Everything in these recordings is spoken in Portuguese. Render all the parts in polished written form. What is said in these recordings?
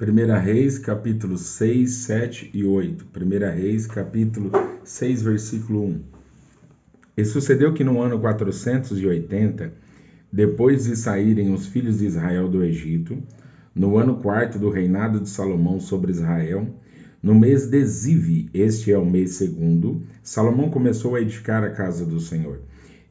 1 Reis, capítulo 6, 7 e 8. 1 Reis, capítulo 6, versículo 1. E sucedeu que no ano 480, depois de saírem os filhos de Israel do Egito, no ano quarto do reinado de Salomão sobre Israel, no mês de Zive, este é o mês segundo, Salomão começou a edificar a casa do Senhor.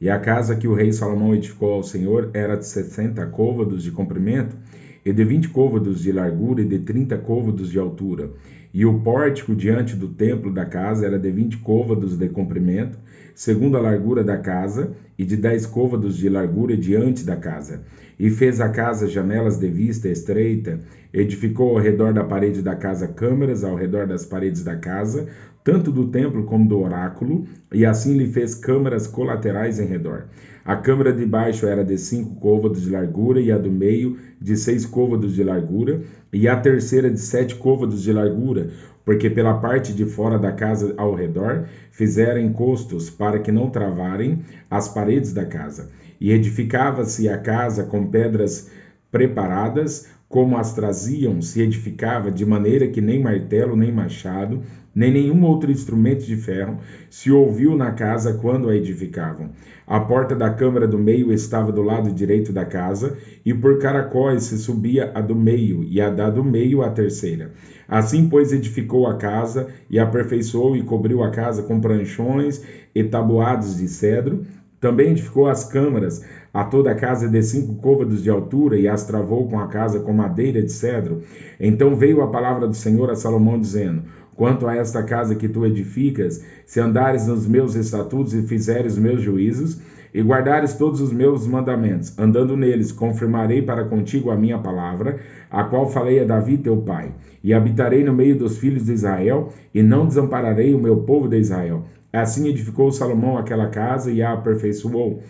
E a casa que o rei Salomão edificou ao Senhor era de 60 côvados de comprimento, e de 20 côvados de largura e de 30 côvados de altura. E o pórtico diante do templo da casa era de 20 côvados de comprimento, segundo a largura da casa, e de 10 côvados de largura diante da casa. E fez a casa janelas de vista estreita, edificou ao redor da parede da casa câmaras, ao redor das paredes da casa, tanto do templo como do oráculo, e assim lhe fez câmaras colaterais em redor. A câmara de baixo era de 5 côvados de largura, e a do meio de 6 côvados de largura, e a terceira de 7 côvados de largura, porque pela parte de fora da casa ao redor fizeram encostos para que não travarem as paredes da casa. E edificava-se a casa com pedras preparadas, como as traziam, se edificava de maneira que nem martelo, nem machado, nem nenhum outro instrumento de ferro se ouviu na casa quando a edificavam. A porta da câmara do meio estava do lado direito da casa, e por caracóis se subia a do meio, e a da do meio a terceira. Assim, pois, edificou a casa, e aperfeiçoou e cobriu a casa com pranchões e tabuados de cedro. Também edificou as câmaras, a toda a casa de 5 côvados de altura, e as travou com a casa com madeira de cedro. Então veio a palavra do Senhor a Salomão, dizendo: Quanto a esta casa que tu edificas, se andares nos meus estatutos e fizeres os meus juízos, e guardares todos os meus mandamentos, andando neles, confirmarei para contigo a minha palavra, a qual falei a Davi teu pai. E habitarei no meio dos filhos de Israel, e não desampararei o meu povo de Israel. Assim edificou Salomão aquela casa e a aperfeiçoou.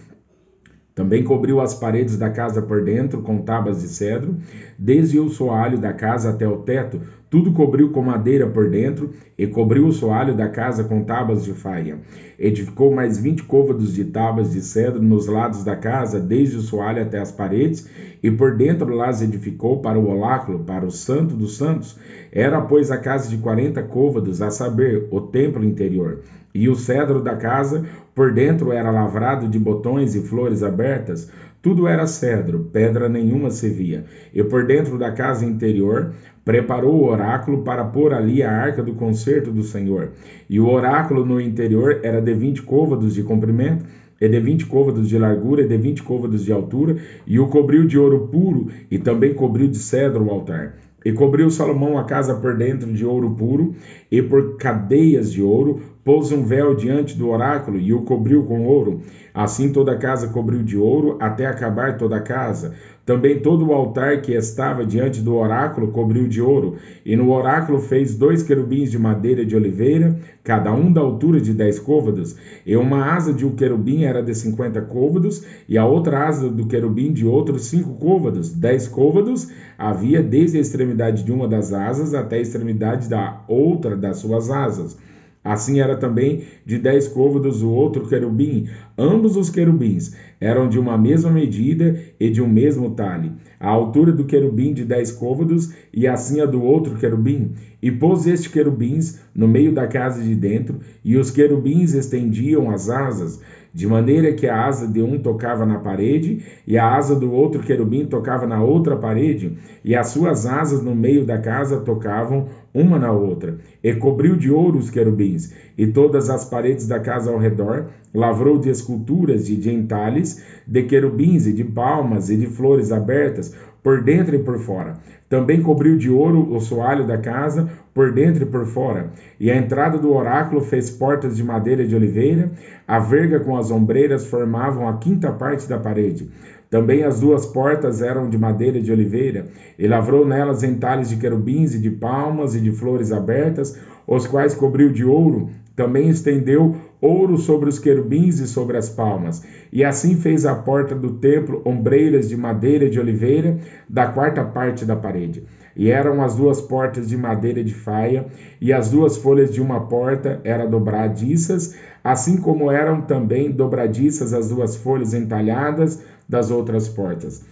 Também cobriu as paredes da casa por dentro com tábuas de cedro, desde o soalho da casa até o teto, tudo cobriu com madeira por dentro, e cobriu o soalho da casa com tábuas de faia. Edificou mais 20 côvados de tábuas de cedro nos lados da casa, desde o soalho até as paredes, e por dentro las edificou para o oráculo, para o santo dos santos. Era, pois, a casa de 40 côvados, a saber, o templo interior. E o cedro da casa por dentro era lavrado de botões e flores abertas, tudo era cedro, pedra nenhuma se via. E por dentro da casa interior preparou o oráculo para pôr ali a arca do concerto do Senhor. E o oráculo no interior era de 20 côvados de comprimento, e de 20 côvados de largura, e de 20 côvados de altura, e o cobriu de ouro puro, e também cobriu de cedro o altar. E cobriu Salomão a casa por dentro de ouro puro, e por cadeias de ouro pôs um véu diante do oráculo, e o cobriu com ouro. Assim toda a casa cobriu de ouro, até acabar toda a casa. Também todo o altar que estava diante do oráculo cobriu de ouro. E no oráculo fez 2 querubins de madeira de oliveira, cada um da altura de 10 côvados. E uma asa de um querubim era de 50 côvados, e a outra asa do querubim de outros 5 côvados. 10 côvados havia desde a extremidade de uma das asas até a extremidade da outra das suas asas. Assim era também de 10 côvados o outro querubim. Ambos os querubins eram de uma mesma medida e de um mesmo talhe. A altura do querubim de 10 côvados, e assim a do outro querubim. E pôs estes querubins no meio da casa de dentro, e os querubins estendiam as asas, de maneira que a asa de um tocava na parede, e a asa do outro querubim tocava na outra parede, e as suas asas no meio da casa tocavam uma na outra. E cobriu de ouro os querubins, e todas as paredes da casa ao redor lavrou de esculturas de entalhes, de querubins e de palmas e de flores abertas, por dentro e por fora. Também cobriu de ouro o soalho da casa, por dentro e por fora. E a entrada do oráculo fez portas de madeira de oliveira, a verga com as ombreiras formavam a 5ª parte da parede. Também as 2 portas eram de madeira de oliveira, e lavrou nelas entalhes de querubins e de palmas e de flores abertas, os quais cobriu de ouro. Também estendeu ouro sobre os querubins e sobre as palmas. E assim fez a porta do templo ombreiras de madeira de oliveira, da 4ª parte da parede. E eram as 2 portas de madeira de faia, e as 2 folhas de uma porta eram dobradiças, assim como eram também dobradiças as 2 folhas entalhadas das outras portas.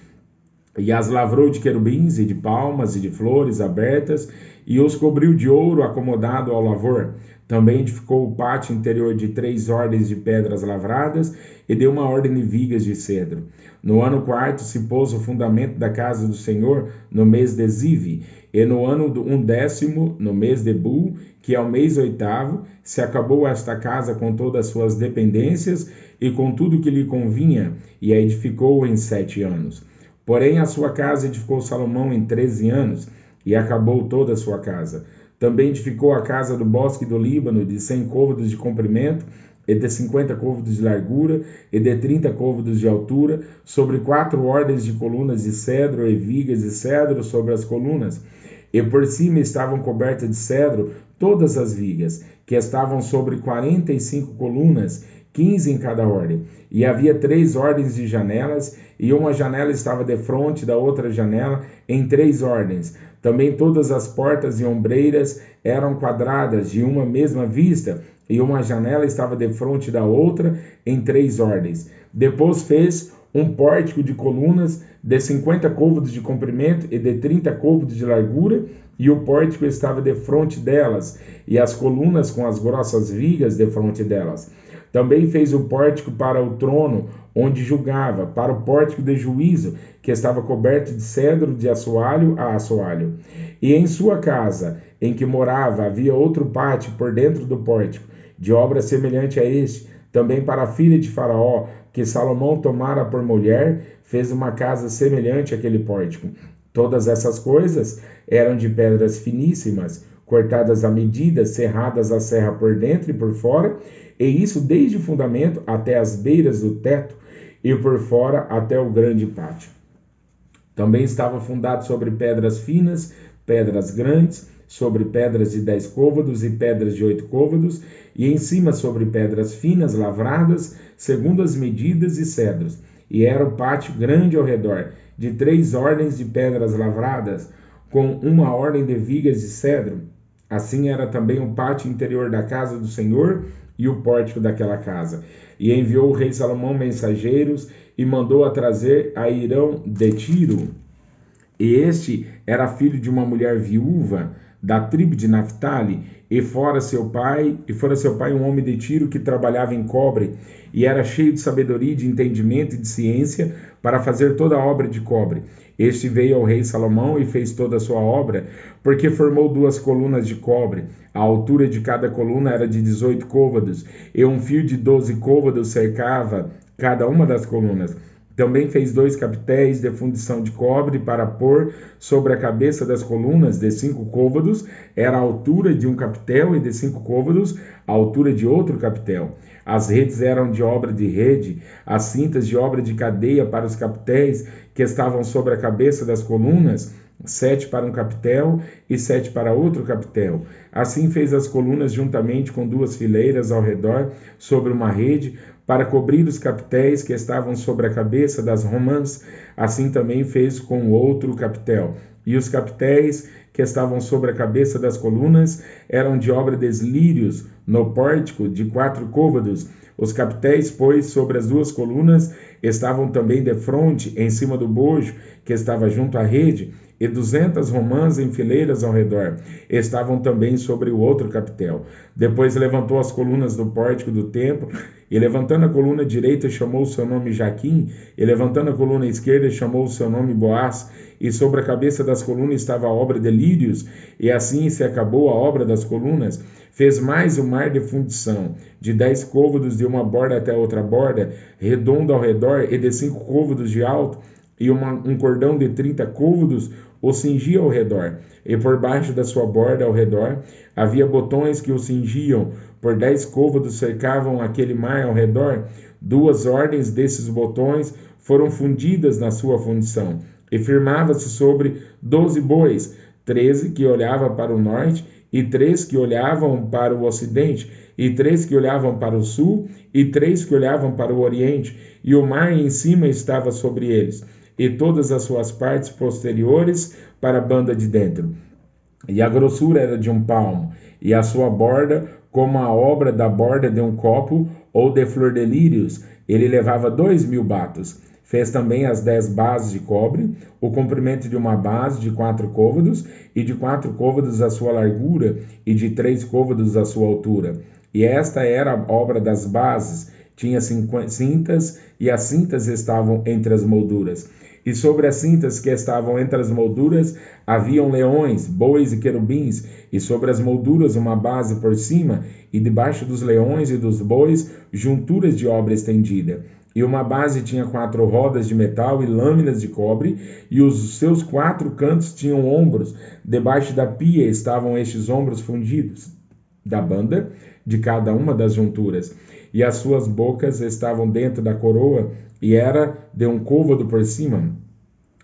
E as lavrou de querubins e de palmas e de flores abertas, e os cobriu de ouro acomodado ao lavor. Também edificou o pátio interior de 3 ordens de pedras lavradas, e deu uma ordem de vigas de cedro. No ano 4 se pôs o fundamento da casa do Senhor, no mês de Zive, e no ano 11º, no mês de Bul, que é o mês 8º, se acabou esta casa com todas as suas dependências, e com tudo que lhe convinha, e a edificou em 7 anos. Porém, a sua casa edificou Salomão em 13 anos, e acabou toda a sua casa. Também edificou a casa do bosque do Líbano, de 100 côvados de comprimento, e de 50 côvados de largura, e de 30 côvados de altura, sobre 4 ordens de colunas de cedro, e vigas de cedro sobre as colunas. E por cima estavam cobertas de cedro todas as vigas, que estavam sobre 45 colunas, 15 em cada ordem. E havia 3 ordens de janelas, e uma janela estava defronte da outra janela, em 3 ordens. Também todas as portas e ombreiras eram quadradas, de uma mesma vista, e uma janela estava defronte da outra, em 3 ordens. Depois fez um pórtico de colunas de 50 côvados de comprimento e de 30 côvados de largura, e o pórtico estava defronte delas, e as colunas com as grossas vigas defronte delas. Também fez o pórtico para o trono, onde julgava, para o pórtico de juízo, que estava coberto de cedro de assoalho a assoalho. E em sua casa, em que morava, havia outro pátio por dentro do pórtico, de obra semelhante a este, também para a filha de Faraó, que Salomão tomara por mulher, fez uma casa semelhante àquele pórtico. Todas essas coisas eram de pedras finíssimas, cortadas à medida, serradas à serra por dentro e por fora, e isso desde o fundamento até as beiras do teto, e por fora até o grande pátio. Também estava fundado sobre pedras finas, pedras grandes, sobre pedras de 10 côvados e pedras de 8 côvados, e em cima sobre pedras finas lavradas, segundo as medidas e cedros. E era o pátio grande ao redor, de 3 ordens de pedras lavradas, com uma ordem de vigas de cedro. Assim era também o pátio interior da casa do Senhor e o pórtico daquela casa. E enviou o rei Salomão mensageiros e mandou a trazer a Hirão de Tiro. E este era filho de uma mulher viúva da tribo de Naphtali, e fora seu pai um homem de Tiro que trabalhava em cobre, e era cheio de sabedoria, de entendimento e de ciência para fazer toda a obra de cobre. Este veio ao rei Salomão e fez toda a sua obra, porque formou 2 colunas de cobre. A altura de cada coluna era de 18 côvados, e um fio de 12 côvados cercava cada uma das colunas. Também fez 2 capitéis de fundição de cobre para pôr sobre a cabeça das colunas, de 5 côvados, era a altura de um capitel, e de 5 côvados, a altura de outro capitel. As redes eram de obra de rede, as cintas de obra de cadeia para os capitéis que estavam sobre a cabeça das colunas, 7 para um capitel e 7 para outro capitel. Assim fez as colunas juntamente com 2 fileiras ao redor, sobre uma rede, para cobrir os capitéis que estavam sobre a cabeça das romãs. Assim também fez com o outro capitel. E os capitéis que estavam sobre a cabeça das colunas eram de obra de lírios, no pórtico, de 4 côvados. Os capitéis, pois, sobre as 2 colunas, estavam também de fronte, em cima do bojo, que estava junto à rede, e 200 romãs em fileiras ao redor. Estavam também sobre o outro capitel. Depois levantou as colunas do pórtico do templo, e levantando a coluna direita chamou o seu nome Jaquim, e levantando a coluna esquerda chamou o seu nome Boaz, e sobre a cabeça das colunas estava a obra de lírios, e assim se acabou a obra das colunas. Fez mais um mar de fundição, de 10 côvados de uma borda até a outra borda, redondo ao redor, e de 5 côvados de alto, e um cordão de 30 côvados o cingia ao redor, e por baixo da sua borda ao redor havia botões que o cingiam, por 10 côvados cercavam aquele mar ao redor. 2 ordens desses botões foram fundidas na sua fundição, e firmava-se sobre 12 bois, 13 que olhavam para o norte, e 3 que olhavam para o ocidente, e 3 que olhavam para o sul, e 3 que olhavam para o oriente, e o mar em cima estava sobre eles, e todas as suas partes posteriores para a banda de dentro. E a grossura era de 1 palmo, e a sua borda, como a obra da borda de um copo ou de flor de lírios, ele levava 2.000 batos. Fez também as 10 bases de cobre, o comprimento de uma base de 4 côvados, e de 4 côvados a sua largura, e de 3 côvados a sua altura. E esta era a obra das bases. Tinha cintas, e as cintas estavam entre as molduras. E sobre as cintas que estavam entre as molduras haviam leões, bois e querubins, e sobre as molduras uma base por cima, e debaixo dos leões e dos bois junturas de obra estendida. E uma base tinha 4 rodas de metal e lâminas de cobre, e os seus 4 cantos tinham ombros. Debaixo da pia estavam estes ombros fundidos da banda de cada uma das junturas. E as suas bocas estavam dentro da coroa, e era de um côvado por cima.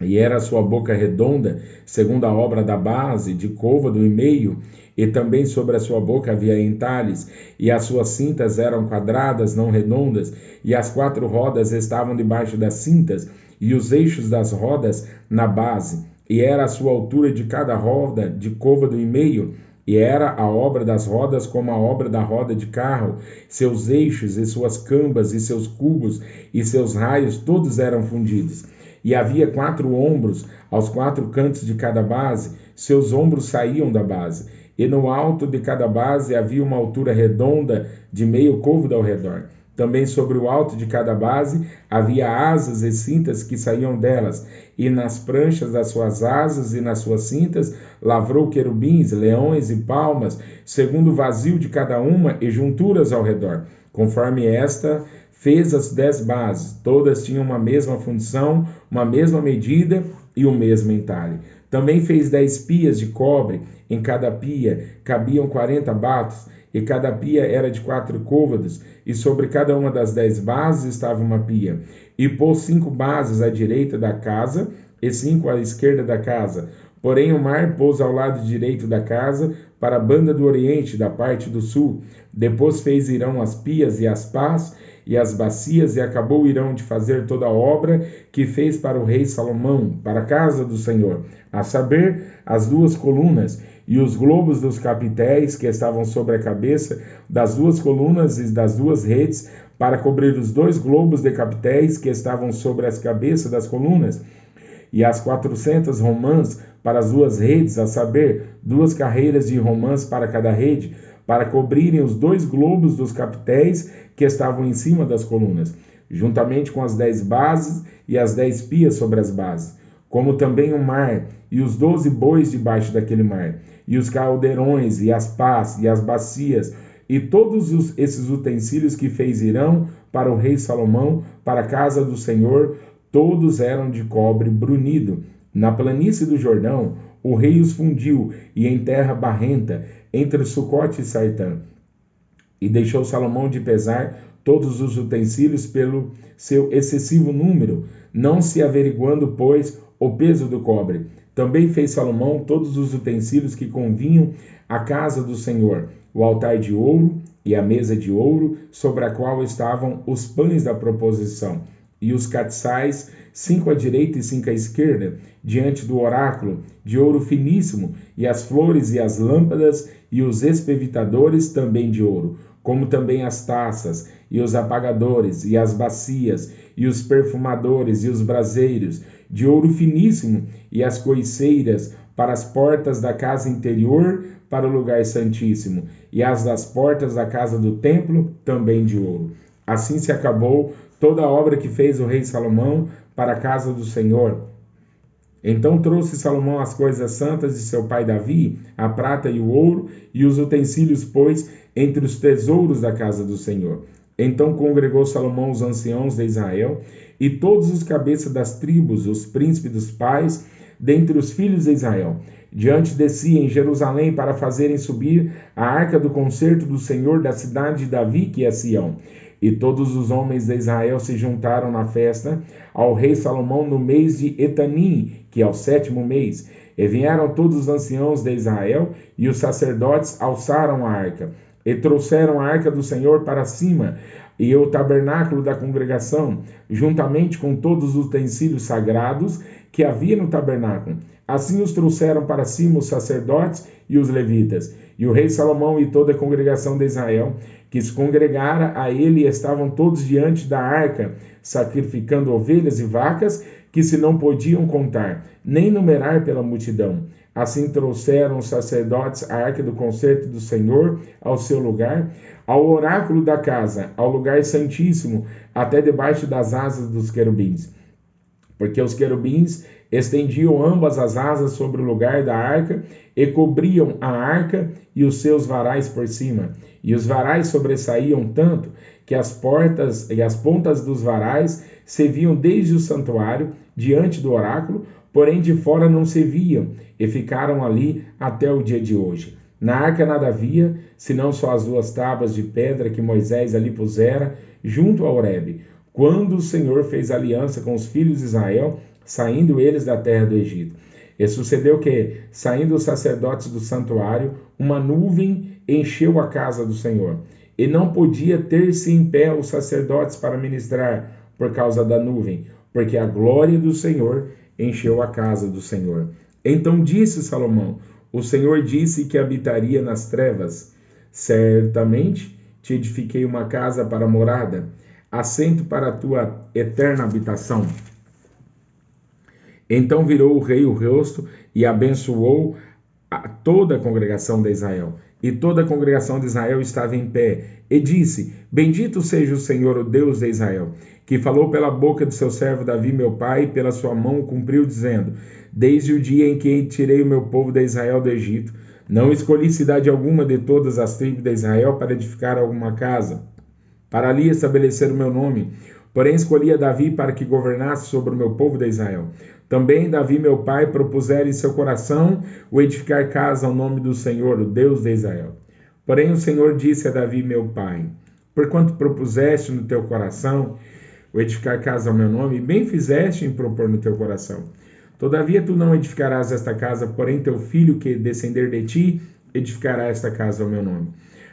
E era a sua boca redonda, segundo a obra da base, de côvado e meio, e também sobre a sua boca havia entalhes, e as suas cintas eram quadradas, não redondas, e as 4 rodas estavam debaixo das cintas, e os eixos das rodas na base, e era a sua altura de cada roda de côvado e meio, e era a obra das rodas como a obra da roda de carro, seus eixos e suas cambas e seus cubos e seus raios todos eram fundidos. E havia 4 ombros aos 4 cantos de cada base, seus ombros saíam da base. E no alto de cada base havia uma altura redonda de meio côvado ao redor. Também sobre o alto de cada base havia asas e cintas que saíam delas, e nas pranchas das suas asas e nas suas cintas lavrou querubins, leões e palmas, segundo o vazio de cada uma, e junturas ao redor. Conforme esta fez as 10 bases, todas tinham uma mesma função, uma mesma medida e o mesmo entalhe. Também fez 10 pias de cobre, em cada pia cabiam 40 batos, e cada pia era de 4 côvados, e sobre cada uma das 10 bases estava uma pia. E pôs 5 bases à direita da casa, e 5 à esquerda da casa. Porém o mar pôs ao lado direito da casa, para a banda do oriente, da parte do sul. Depois fez Irão as pias e as pás, e as bacias, e acabou Irão de fazer toda a obra que fez para o rei Salomão, para a casa do Senhor, a saber, as 2 colunas, e os globos dos capitéis que estavam sobre a cabeça das 2 colunas e das 2 redes, para cobrir os 2 globos de capitéis que estavam sobre as cabeças das colunas, e as 400 romãs para as 2 redes, a saber, 2 carreiras de romãs para cada rede, para cobrirem os 2 globos dos capitéis que estavam em cima das colunas, juntamente com as 10 bases e as 10 pias sobre as bases, como também o mar e os 12 bois debaixo daquele mar, e os caldeirões e as pás e as bacias, e todos esses utensílios que fez Irão para o rei Salomão, para a casa do Senhor, todos eram de cobre brunido. Na planície do Jordão, o rei os fundiu, e em terra barrenta, entre Sucote e Sartã. E deixou Salomão de pesar todos os utensílios pelo seu excessivo número, não se averiguando, pois, o peso do cobre. Também fez Salomão todos os utensílios que convinham à casa do Senhor, o altar de ouro e a mesa de ouro, sobre a qual estavam os pães da proposição, e os catiçais, 5 à direita e 5 à esquerda, diante do oráculo, de ouro finíssimo, e as flores e as lâmpadas, e os espevitadores também de ouro, como também as taças, e os apagadores, e as bacias, e os perfumadores, e os braseiros, de ouro finíssimo, e as coiceiras, para as portas da casa interior, para o lugar santíssimo, e as das portas da casa do templo, também de ouro. Assim se acabou toda a obra que fez o rei Salomão para a casa do Senhor. Então trouxe Salomão as coisas santas de seu pai Davi, a prata e o ouro, e os utensílios pôs entre os tesouros da casa do Senhor. Então congregou Salomão os anciãos de Israel, e todos os cabeças das tribos, os príncipes dos pais, dentre os filhos de Israel, diante de si em Jerusalém, para fazerem subir a arca do concerto do Senhor da cidade de Davi, que é Sião. E todos os homens de Israel se juntaram na festa ao rei Salomão no mês de Etanim, que é o 7º mês. E vieram todos os anciãos de Israel, e os sacerdotes alçaram a arca, e trouxeram a arca do Senhor para cima, e o tabernáculo da congregação, juntamente com todos os utensílios sagrados que havia no tabernáculo, Assim os trouxeram para cima os sacerdotes e os levitas. E o rei Salomão e toda a congregação de Israel, que se congregara a ele, estavam todos diante da arca, sacrificando ovelhas e vacas, que se não podiam contar, nem numerar pela multidão. Assim trouxeram os sacerdotes a arca do concerto do Senhor ao seu lugar, ao oráculo da casa, ao lugar santíssimo, até debaixo das asas dos querubins. Porque os querubins estendiam ambas as asas sobre o lugar da arca e cobriam a arca e os seus varais por cima. E os varais sobressaíam tanto que as portas e as pontas dos varais se viam desde o santuário, diante do oráculo, porém de fora não se viam, e ficaram ali até o dia de hoje. Na arca nada havia, senão só as 2 tábuas de pedra que Moisés ali pusera, junto a Horebe, quando o Senhor fez aliança com os filhos de Israel, saindo eles da terra do Egito. E sucedeu que, saindo os sacerdotes do santuário, uma nuvem encheu a casa do Senhor. E não podia ter-se em pé os sacerdotes para ministrar, por causa da nuvem, porque a glória do Senhor encheu a casa do Senhor. Então disse Salomão: o Senhor disse que habitaria nas trevas. Certamente te edifiquei uma casa para morada, assento para a tua eterna habitação. Então virou o rei o rosto e abençoou a toda a congregação de Israel. E toda a congregação de Israel estava em pé, e disse: bendito seja o Senhor, o Deus de Israel, que falou pela boca de seu servo Davi, meu pai, e pela sua mão cumpriu, dizendo: desde o dia em que tirei o meu povo de Israel do Egito, não escolhi cidade alguma de todas as tribos de Israel para edificar alguma casa, para ali estabelecer o meu nome. Porém escolhi a Davi para que governasse sobre o meu povo de Israel. Também Davi, meu pai, propusera em seu coração o edificar casa ao nome do Senhor, o Deus de Israel. Porém o Senhor disse a Davi, meu pai: porquanto propuseste no teu coração o edificar casa ao meu nome, bem fizeste em propor no teu coração. Todavia tu não edificarás esta casa, porém teu filho que descender de ti edificará esta casa ao meu nome.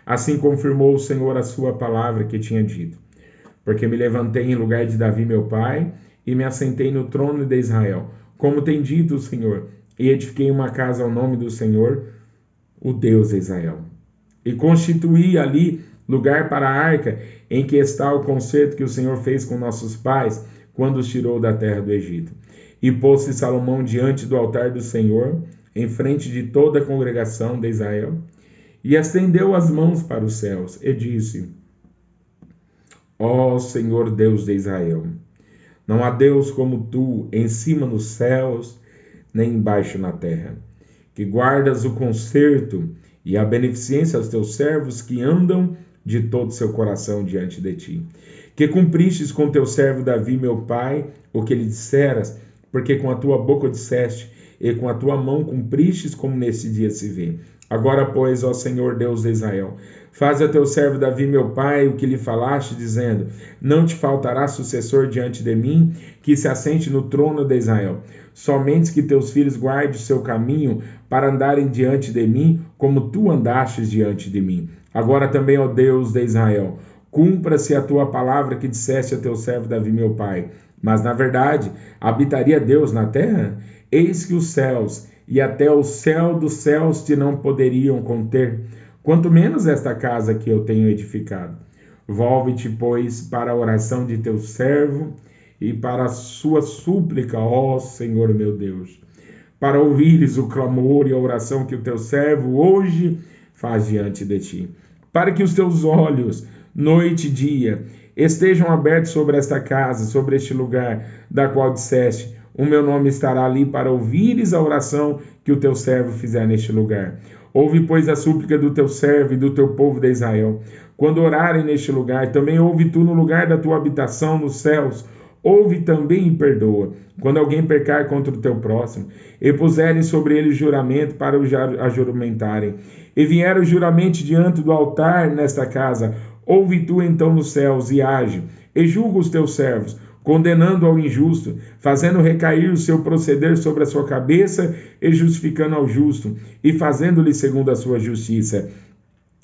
Assim confirmou o Senhor a sua palavra que tinha dito. Porque me levantei em lugar de Davi, meu pai, e me assentei no trono de Israel, como tem dito o Senhor, e edifiquei uma casa ao nome do Senhor, o Deus de Israel. E constituí ali lugar para a arca, em que está o concerto que o Senhor fez com nossos pais, quando os tirou da terra do Egito. E pôs-se Salomão diante do altar do Senhor, em frente de toda a congregação de Israel, e estendeu as mãos para os céus, e disse: ó Senhor Deus de Israel, não há Deus como tu, em cima nos céus, nem embaixo na terra, que guardas o conserto e a beneficência aos teus servos que andam de todo o seu coração diante de ti. Que cumpristes com teu servo Davi, meu pai, o que lhe disseras, porque com a tua boca disseste, e com a tua mão cumpristes, como nesse dia se vê. Agora, pois, ó Senhor Deus de Israel, faz a teu servo Davi, meu pai, o que lhe falaste, dizendo: não te faltará sucessor diante de mim, que se assente no trono de Israel. Somente que teus filhos guardem o seu caminho, para andarem diante de mim, como tu andastes diante de mim. Agora também, ó Deus de Israel, cumpra-se a tua palavra que disseste a teu servo Davi, meu pai. Mas, na verdade, habitaria Deus na terra? Eis que os céus e até o céu dos céus te não poderiam conter, quanto menos esta casa que eu tenho edificado. Volve-te, pois, para a oração de teu servo e para a sua súplica, ó Senhor meu Deus, para ouvires o clamor e a oração que o teu servo hoje faz diante de ti, para que os teus olhos, noite e dia, estejam abertos sobre esta casa, sobre este lugar, da qual disseste: o meu nome estará ali, para ouvires a oração que o teu servo fizer neste lugar. Ouve, pois, a súplica do teu servo e do teu povo de Israel. Quando orarem neste lugar, também ouve tu no lugar da tua habitação nos céus. Ouve também e perdoa, quando alguém pecar contra o teu próximo, e puserem sobre ele juramento para o ajuramentarem. E vieram juramente diante do altar nesta casa. Ouve tu então nos céus e age, e julga os teus servos, condenando ao injusto, fazendo recair o seu proceder sobre a sua cabeça e justificando ao justo, e fazendo-lhe segundo a sua justiça.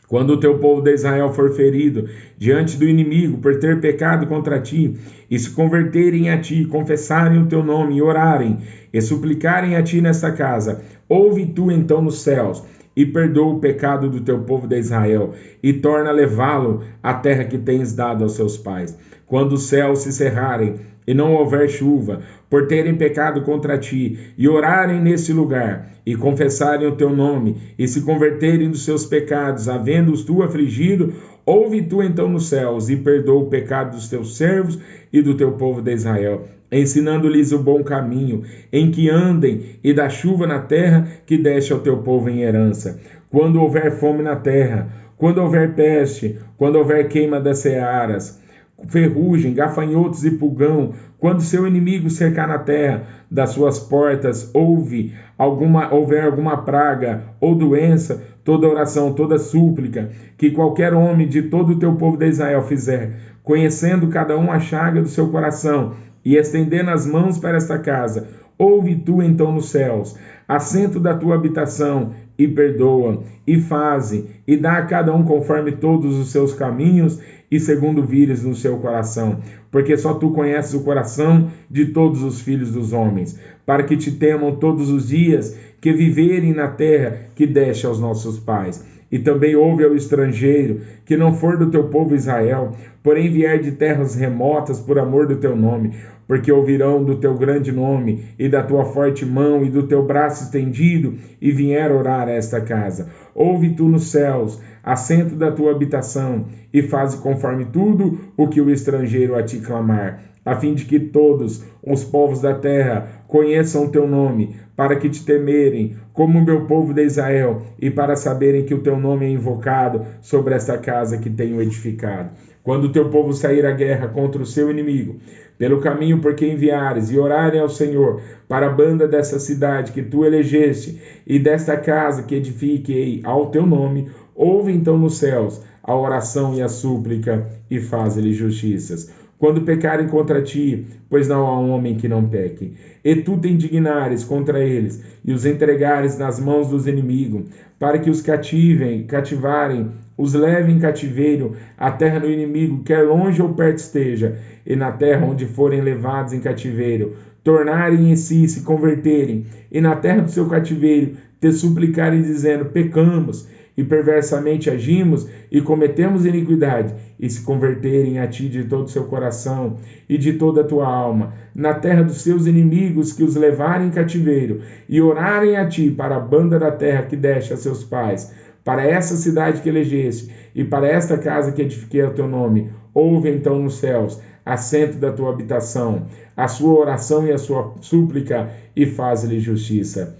Quando o teu povo de Israel for ferido diante do inimigo por ter pecado contra ti, e se converterem a ti, confessarem o teu nome, e orarem, e suplicarem a ti nesta casa, ouve tu então nos céus, e perdoa o pecado do teu povo de Israel, e torna a levá-lo à terra que tens dado aos seus pais. Quando os céus se cerrarem, e não houver chuva, por terem pecado contra ti, e orarem nesse lugar, e confessarem o teu nome, e se converterem dos seus pecados, havendo-os tu afligido, ouve tu então nos céus, e perdoa o pecado dos teus servos e do teu povo de Israel, ensinando-lhes o bom caminho, em que andem, e dá chuva na terra que deste ao teu povo em herança. Quando houver fome na terra, quando houver peste, quando houver queima das searas, ferrugem, gafanhotos e pulgão, quando seu inimigo cercar na terra das suas portas, houver alguma praga ou doença, toda oração, toda súplica, que qualquer homem de todo o teu povo de Israel fizer, conhecendo cada um a chaga do seu coração, e estendendo as mãos para esta casa, ouve tu então nos céus, assento da tua habitação, e perdoa, e faze, e dá a cada um conforme todos os seus caminhos, e segundo vires no seu coração, porque só tu conheces o coração de todos os filhos dos homens, para que te temam todos os dias que viverem na terra que deste aos nossos pais. E também ouve ao estrangeiro, que não for do teu povo Israel, porém vier de terras remotas por amor do teu nome, porque ouvirão do teu grande nome, e da tua forte mão, e do teu braço estendido, e vier orar a esta casa. Ouve tu nos céus, assento da tua habitação, e faze conforme tudo o que o estrangeiro a ti clamar, a fim de que todos os povos da terra conheçam o teu nome, para que te temerem, como o meu povo de Israel, e para saberem que o teu nome é invocado sobre esta casa que tenho edificado. Quando o teu povo sair à guerra contra o seu inimigo, pelo caminho por que enviares, e orarem ao Senhor para a banda dessa cidade que tu elegeste, e desta casa que edifiquei ao teu nome, ouve então nos céus a oração e a súplica, e faz-lhe justiças. Quando pecarem contra ti, pois não há homem que não peque, e tu te indignares contra eles, e os entregares nas mãos dos inimigos, para que os cativarem, os levem em cativeiro à terra do inimigo, quer longe ou perto esteja, e na terra onde forem levados em cativeiro, tornarem em si, se converterem, e na terra do seu cativeiro te suplicarem, dizendo, pecamos, e perversamente agimos, e cometemos iniquidade, e se converterem a ti de todo o seu coração, e de toda a tua alma, na terra dos seus inimigos que os levarem em cativeiro, e orarem a ti para a banda da terra que deste a seus pais, para essa cidade que elegeste, e para esta casa que edifiquei ao teu nome, ouve então nos céus, assento da tua habitação, a sua oração e a sua súplica, e faz-lhe justiça.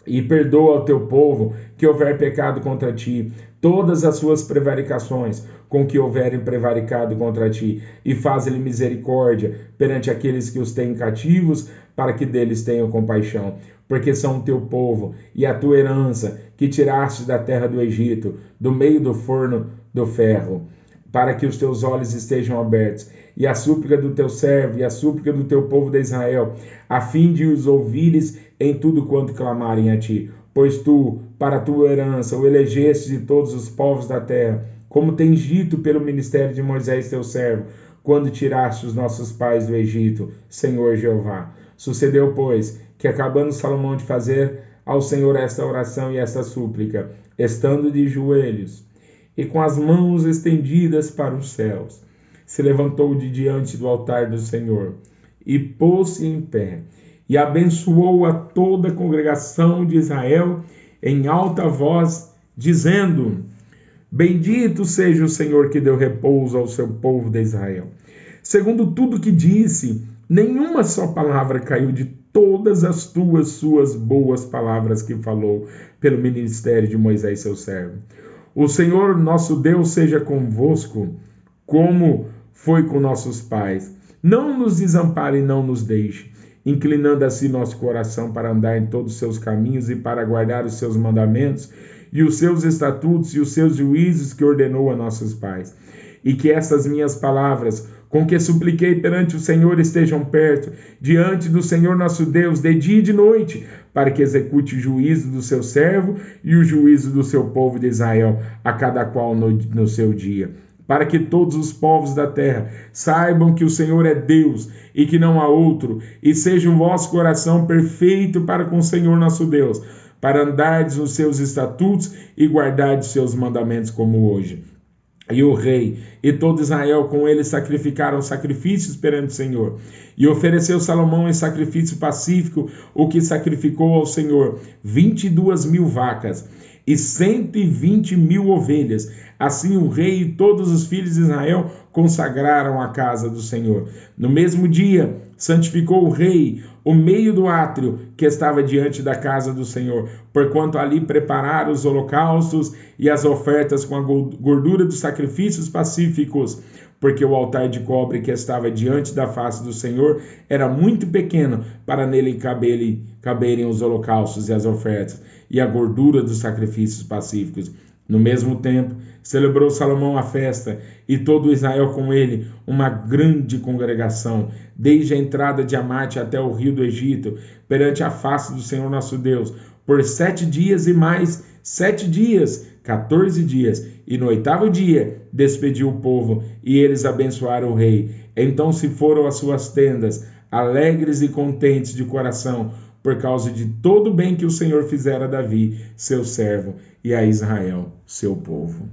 E perdoa ao teu povo que houver pecado contra ti, todas as suas prevaricações com que houverem prevaricado contra ti, e faz-lhe misericórdia perante aqueles que os têm cativos, para que deles tenham compaixão, porque são o teu povo e a tua herança, que tiraste da terra do Egito, do meio do forno do ferro, para que os teus olhos estejam abertos, e a súplica do teu servo e a súplica do teu povo de Israel, a fim de os ouvires em tudo quanto clamarem a ti. Pois tu, para a tua herança, o elegeste de todos os povos da terra, como tens dito pelo ministério de Moisés teu servo, quando tiraste os nossos pais do Egito, Senhor Jeová. Sucedeu, pois, que acabando Salomão de fazer ao Senhor esta oração e esta súplica, estando de joelhos e com as mãos estendidas para os céus, se levantou de diante do altar do Senhor e pôs-se em pé e abençoou a toda a congregação de Israel em alta voz, dizendo: Bendito seja o Senhor que deu repouso ao seu povo de Israel. Segundo tudo que disse, nenhuma só palavra caiu de todas as suas boas palavras que falou pelo ministério de Moisés, seu servo. O Senhor nosso Deus seja convosco, como foi com nossos pais. Não nos desampare e não nos deixe, inclinando assim nosso coração para andar em todos os seus caminhos e para guardar os seus mandamentos e os seus estatutos e os seus juízos que ordenou a nossos pais. E que estas minhas palavras com que supliquei perante o Senhor estejam perto, diante do Senhor nosso Deus, de dia e de noite, para que execute o juízo do seu servo e o juízo do seu povo de Israel, a cada qual no seu dia. Para que todos os povos da terra saibam que o Senhor é Deus e que não há outro, e seja o vosso coração perfeito para com o Senhor nosso Deus, para andardes nos seus estatutos e guardardes os seus mandamentos como hoje. E o rei e todo Israel com ele sacrificaram sacrifícios perante o Senhor. E ofereceu Salomão em sacrifício pacífico o que sacrificou ao Senhor 22.000 vacas e 120.000 ovelhas. Assim o rei e todos os filhos de Israel consagraram a casa do Senhor. No mesmo dia, santificou o rei o meio do átrio que estava diante da casa do Senhor, porquanto ali prepararam os holocaustos e as ofertas com a gordura dos sacrifícios pacíficos, porque o altar de cobre que estava diante da face do Senhor era muito pequeno para nele caberem os holocaustos e as ofertas e a gordura dos sacrifícios pacíficos. No mesmo tempo, celebrou Salomão a festa, e todo Israel com ele, uma grande congregação, desde a entrada de Amate até o rio do Egito, perante a face do Senhor nosso Deus, por 7 dias e mais 7 dias, 14 dias. E no 8º dia despediu o povo, e eles abençoaram o rei. Então se foram às suas tendas, alegres e contentes de coração, por causa de todo o bem que o Senhor fizera a Davi, seu servo, e a Israel, seu povo.